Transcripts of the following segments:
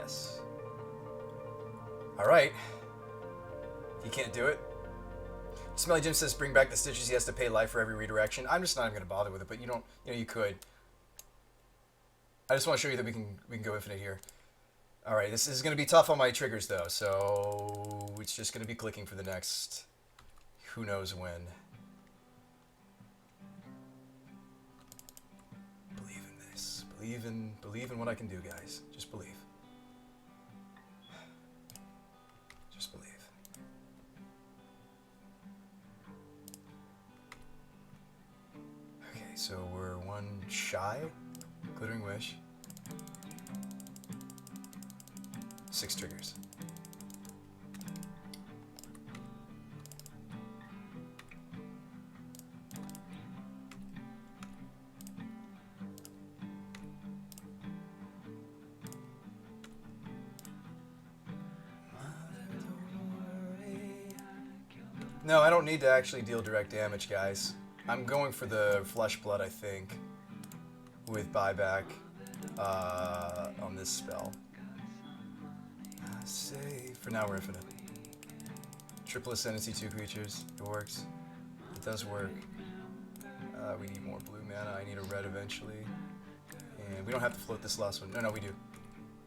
Yes. Alright. He can't do it. Smelly Jim says bring back the stitches. He has to pay life for every redirection. I'm just not even going to bother with it, but you don't, you could. I just want to show you that we can go infinite here. Alright, this is going to be tough on my triggers though, so it's just going to be clicking for the next who knows when. Believe in this. Believe in what I can do, guys. Just believe. Just believe. Okay, so we're one shy. Glittering Wish. 6 triggers. No, I don't need to actually deal direct damage, guys. I'm going for the Flesh Blood, I think, with buyback on this spell. Save. For now, we're infinite. Triple Ascendancy, 2 creatures. It works. It does work. We need more blue mana. I need a red eventually. And we don't have to float this last one. No, we do.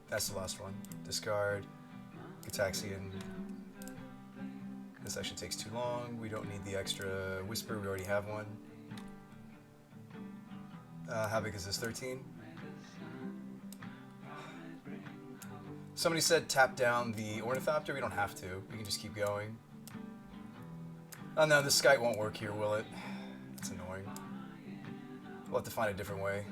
That's the last one. Discard. Gataxian. This actually takes too long. We don't need the extra Whisper. We already have one. How big is this? 13? Somebody said tap down the Ornithopter. We don't have to. We can just keep going. Oh no, the Skite won't work here, will it? That's annoying. We'll have to find a different way.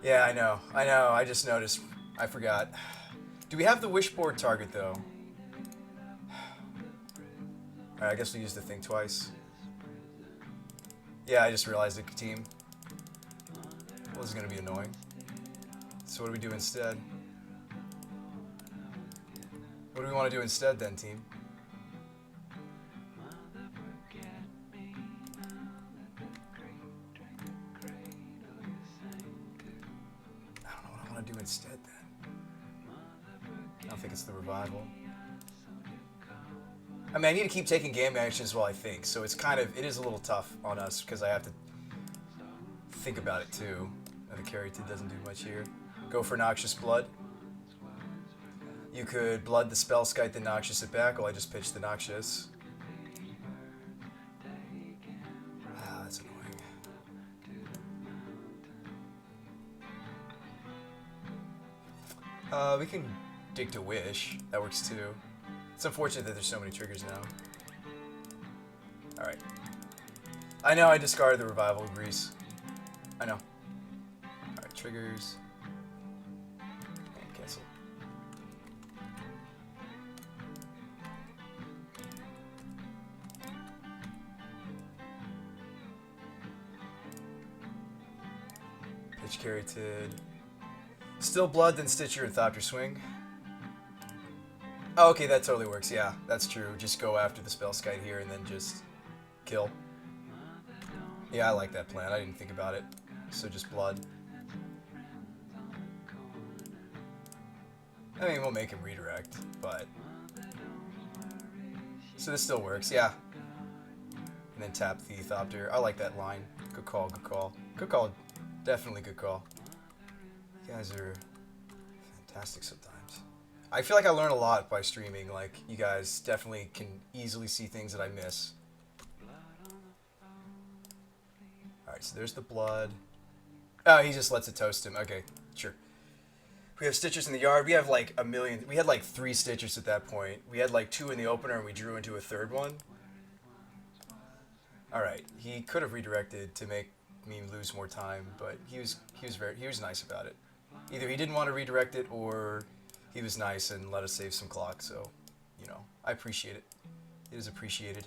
Yeah, I know. I just noticed. I forgot. Do we have the Wishboard target, though? Alright, I guess we'll use the thing twice. Yeah, I just realized it, team. Well, this is going to be annoying. So what do we do instead? What do we want to do instead, then, team? I don't know what I want to do instead, then. I don't think it's the Revival. I mean, I need to keep taking game actions while I think, so it's kind of, it is a little tough on us, because I have to think about it, too. And the Caryatid doesn't do much here. Go for Noxious Blood. You could Blood the Spellskite, then Noxious it back. Well, I just pitched the Noxious. Ah, that's annoying. We can dig to Wish. That works too. It's unfortunate that there's so many triggers now. Alright. I know I discarded the Revival of Grease. I know. Alright, triggers. And cancel. Pitch Caryatid. Still Blood, then Stitcher and Thopter Swing. Oh, okay, that totally works. Yeah, that's true. Just go after the Spellskite here and then just kill. Yeah, I like that plan. I didn't think about it. So just Blood. I mean, we'll make him redirect, but... So this still works, yeah. And then tap the Thopter. I like that line. Good call, good call. Good call. Definitely good call. You guys are fantastic sometimes. I feel like I learn a lot by streaming. Like, you guys definitely can easily see things that I miss. Alright, so there's the Blood. Oh, he just lets it toast him. Okay, sure. We have Stitchers in the yard. We have like a million. We had like 3 Stitchers at that point. We had like 2 in the opener and we drew into a 3rd one. Alright, he could have redirected to make me lose more time, but he was nice about it. Either he didn't want to redirect it or he was nice and let us save some clock, so, you know, I appreciate it. It is appreciated.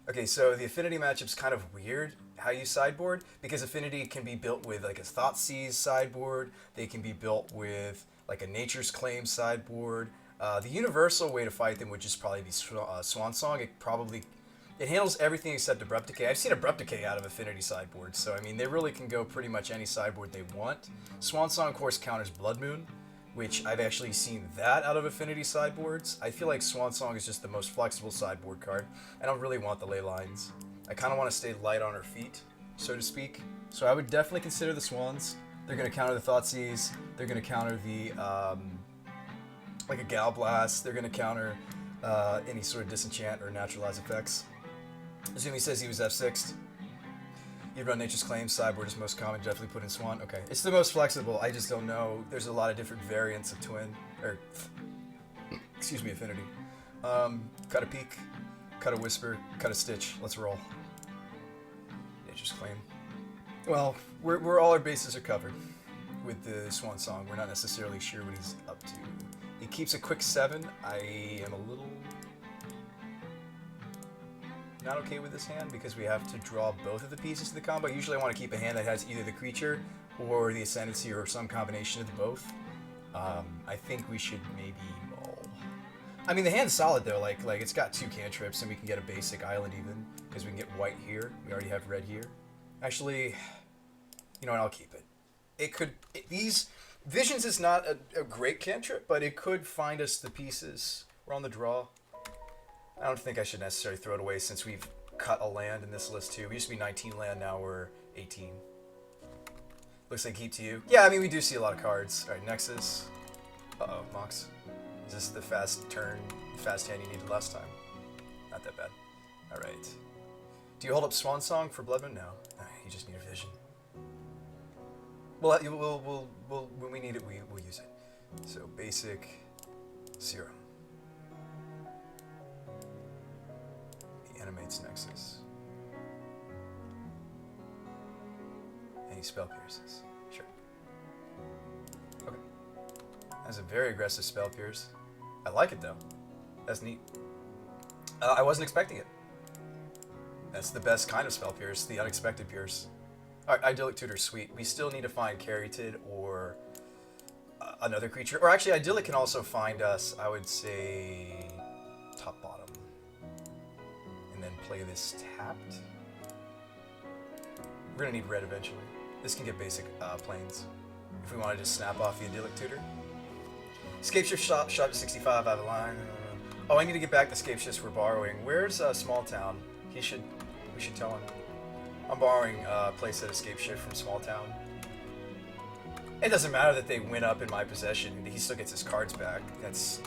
Okay, so the Affinity matchup's kind of weird, how you sideboard, because Affinity can be built with, like, a Thoughtseize sideboard, they can be built with, like, a Nature's Claim sideboard. The universal way to fight them would just probably be Swan Song. It handles everything except Abrupt Decay. I've seen Abrupt Decay out of Affinity sideboards, so, I mean, they really can go pretty much any sideboard they want. Swan Song, of course, counters Blood Moon, which I've actually seen that out of Affinity sideboards. I feel like Swan Song is just the most flexible sideboard card. I don't really want the ley lines. I kind of want to stay light on her feet, so to speak. So I would definitely consider the Swans. They're going to counter the Thoughtseize. They're going to counter the, like a Gal Blast. They're going to counter any sort of disenchant or naturalize effects. Assume he says he was F6'd. You'd run Nature's Claim, sideboard is most common, definitely put in Swan. Okay, it's the most flexible, I just don't know. There's a lot of different variants of Twin, or, excuse me, Affinity. Cut a Peak, cut a Whisper, cut a Stitch, let's roll. Nature's Claim. Well, we're all our bases are covered with the Swan Song. We're not necessarily sure what he's up to. He keeps a quick 7. I am a little not okay with this hand because we have to draw both of the pieces to the combo. Usually I want to keep a hand that has either the creature or the Ascendancy or some combination of the both. I think we should maybe mull. I mean, the hand's solid though. Like it's got 2 cantrips and we can get a basic island even because we can get white here. We already have red here. Actually, you know what? I'll keep it. It could. These Visions is not a great cantrip, but it could find us the pieces. We're on the draw. I don't think I should necessarily throw it away since we've cut a land in this list too. We used to be 19 land, now we're 18. Looks like keep to you. Yeah, I mean, we do see a lot of cards. All right, Nexus. Uh-oh, Mox. Is this the fast hand you needed last time? Not that bad. All right. Do you hold up Swan Song for Bloodman? No. You just need a Vision. We'll when we need it, we'll use it. So basic Serum. He animates Nexus. And he spell pierces. Sure. Okay. That's a very aggressive spell pierce. I like it though. That's neat. I wasn't expecting it. That's the best kind of spell pierce, the unexpected pierce. Alright, Idyllic Tutor, sweet. We still need to find Caryatid or another creature. Or actually, Idyllic can also find us, I would say, top bottom. And then play this tapped. We're going to need red eventually. This can get basic planes. If we want to just snap off the Idyllic Tutor. Scapeshift shot to 65 out of line. Oh, I need to get back the Scapeshifts we're borrowing. Where's Small Town? We should tell him. I'm borrowing playset Escape Shift from Small Town. It doesn't matter that they went up in my possession. He still gets his cards back. That's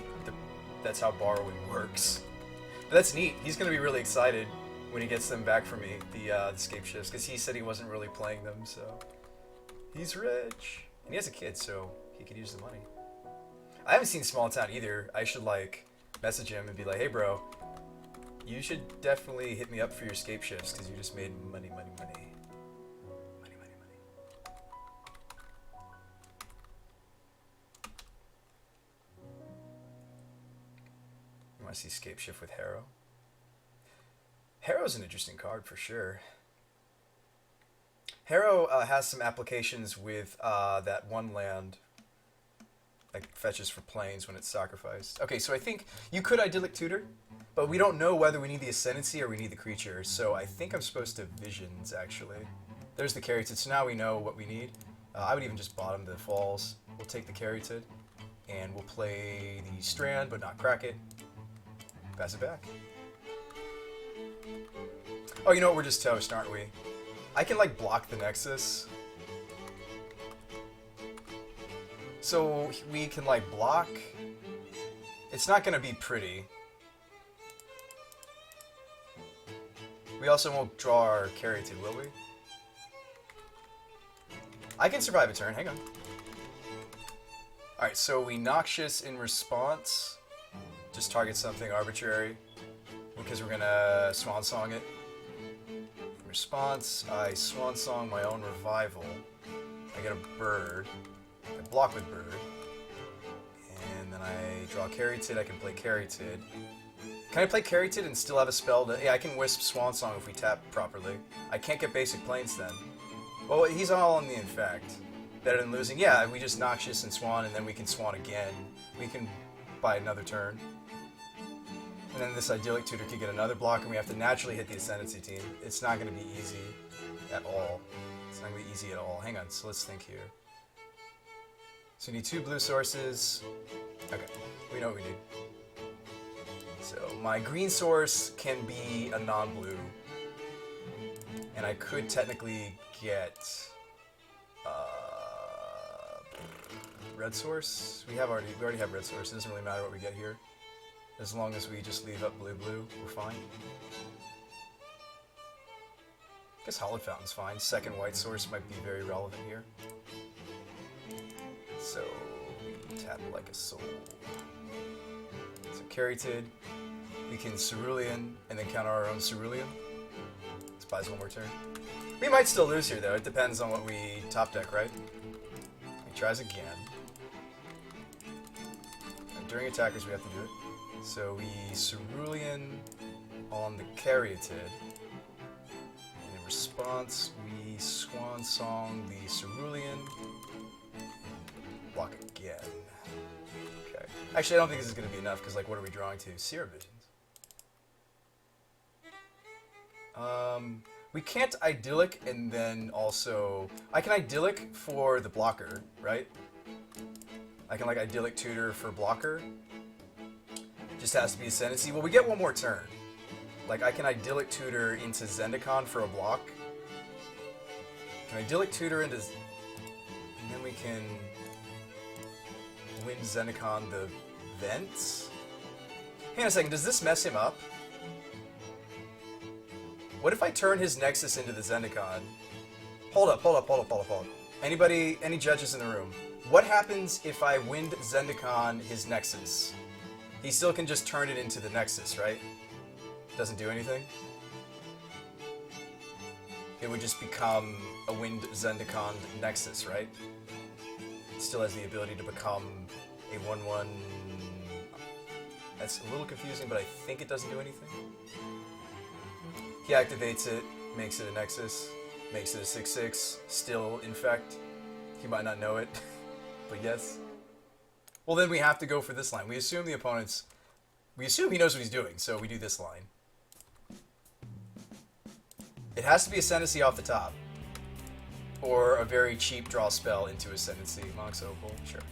how borrowing works. But that's neat. He's going to be really excited when he gets them back for me, the Escape Shifts, because he said he wasn't really playing them, so... He's rich. And he has a kid, so he could use the money. I haven't seen Small Town either. I should, like, message him and be like, hey, bro, you should definitely hit me up for your Escape Shifts, because you just made money. Money. You want to see Escape Shift with Harrow? Harrow's an interesting card for sure. Harrow has some applications with that one land, like fetches for planes when it's sacrificed. Okay, so I think you could Idyllic Tutor, but we don't know whether we need the Ascendancy or we need the creature, so I think I'm supposed to Visions, actually. There's the Caryatid, so now we know what we need. I would even just bottom the Falls. We'll take the Caryatid, and we'll play the Strand, but not crack it. Pass it back. Oh, you know what? We're just toast, aren't we? I can, like, block the Nexus. So we can, like, block. It's not going to be pretty. We also won't draw our Caryatid, will we? I can survive a turn. Hang on. Alright, so we Noxious in response. Just target something arbitrary. Because we're going to Swan Song it. In response, I Swan Song my own Revival. I get a bird. I block with bird. And then I draw Caryatid. I can play Caryatid. Can I play Caryatid and still have a spell to... Yeah, I can Wisp Swan Song if we tap properly. I can't get basic planes then. Well, he's all in the Infect. Better than losing. Yeah, we just Noxious and Swan, and then we can Swan again. We can buy another turn. And then this Idyllic Tutor could get another block, and we have to naturally hit the Ascendancy team. It's not going to be easy. At all. It's not going to be easy at all. Hang on, so let's think here. So we need 2 blue sources. Okay, we know what we need. So my green source can be a non-blue. And I could technically get red source. We already have red source. It doesn't really matter what we get here. As long as we just leave up blue, we're fine. I guess Hollowed Fountain's fine. Second white source might be very relevant here. So, tap like a soul. So, Caryatid. We can Cerulean and then counter our own Cerulean. This buys 1 more turn. We might still lose here, though. It depends on what we top deck, right? He tries again. And during attackers, we have to do it. So we Cerulean on the Caryatid. And in response, we Swan Song the Cerulean. Block again. Okay. Actually, I don't think this is going to be enough, because, like, what are we drawing to? Seer Visions. We can't Idyllic and then also... I can Idyllic for the blocker, right? I can, like, Idyllic Tutor for blocker. Just has to be Ascendancy. Well, we get 1 more turn. Like, I can Idyllic Tutor into Zendikon for a block. Can Idyllic Tutor into... And then we can... win Zendikon the Vents? Hang on a second, does this mess him up? What if I turn his Nexus into the Zendikon? Hold up. Any judges in the room? What happens if I wind Zendikon his Nexus? He still can just turn it into the Nexus, right? Doesn't do anything? It would just become a wind Zendikon Nexus, right? It still has the ability to become a 1/1... That's a little confusing, but I think it doesn't do anything. He activates it, makes it a Nexus, makes it a 6/6, still infect. He might not know it, but yes. Well, then we have to go for this line. We assume he knows what he's doing, so we do this line. It has to be Ascendancy off the top. Or a very cheap draw spell into Ascendancy. Mox Opal, sure.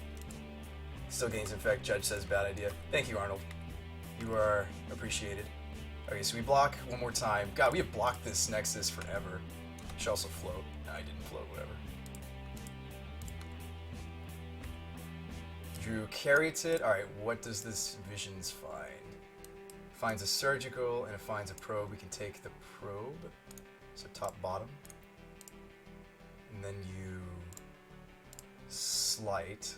Still gains infect. Judge says bad idea. Thank you, Arnold. You are appreciated. Okay, so we block 1 more time. God, we have blocked this Nexus forever. Should also float. No, I didn't float, whatever. Drew Caryatid. Alright, what does this Visions find? Finds a Surgical and it finds a Probe. We can take the Probe. So top, bottom. And then you Slight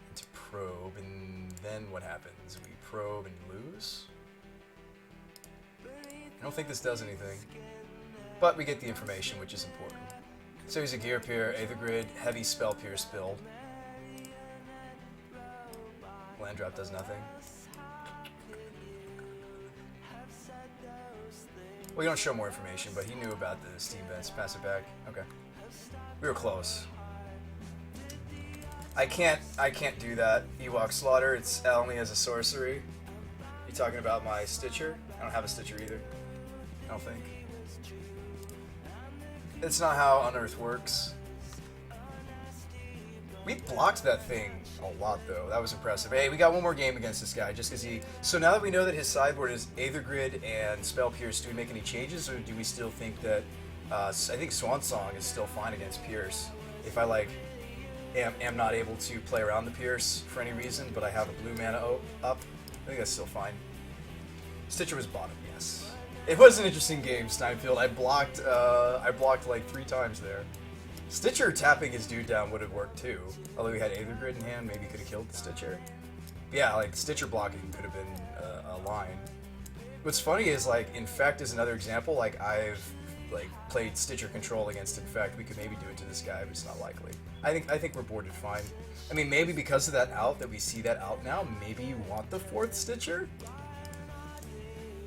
into Probe, and then what happens? We Probe and lose? I don't think this does anything, but we get the information, which is important. So he's a Gear Peer, Aether Grid, heavy Spell Pierce build. Land drop does nothing. Well, you don't show more information, but he knew about the Steam Vents. Pass it back. Okay. We were close. I can't do that. Ewok Slaughter, it's only as a sorcery. You talking about my Stitcher? I don't have a Stitcher either. I don't think. It's not how Unearth works. We blocked that thing a lot, though. That was impressive. Hey, we got 1 more game against this guy, just because he... So now that we know that his sideboard is Aether Grid and Spell Pierce, do we make any changes, or do we still think that... I think Swan Song is still fine against Pierce. If I, like, am not able to play around the Pierce for any reason, but I have a blue mana up, I think that's still fine. Stitcher was bottom, yes. It was an interesting game, Steinfield. I blocked like 3 times there. Stitcher tapping his dude down would have worked too. Although he had Aether Grid in hand, maybe he could have killed the Stitcher. But yeah, like Stitcher blocking could have been a line. What's funny is, like, Infect is another example. Like, I've played Stitcher Control against Infect. We could maybe do it to this guy, but it's not likely. I think we're boarded fine. I mean, maybe because of that out, that we see that out now, maybe you want the 4th Stitcher?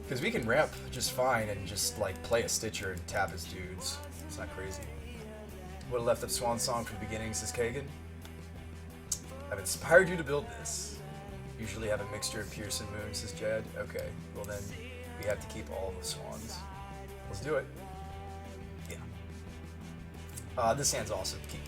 Because we can ramp just fine and just, like, play a Stitcher and tap his dudes. It's not crazy. Would have left up Swan Song from the beginning, says Kagan. I've inspired you to build this. Usually have a mixture of Pierce and Moon, says Jed. Okay, well then, we have to keep all the Swans. Let's do it. Yeah. This hand's awesome. Keep.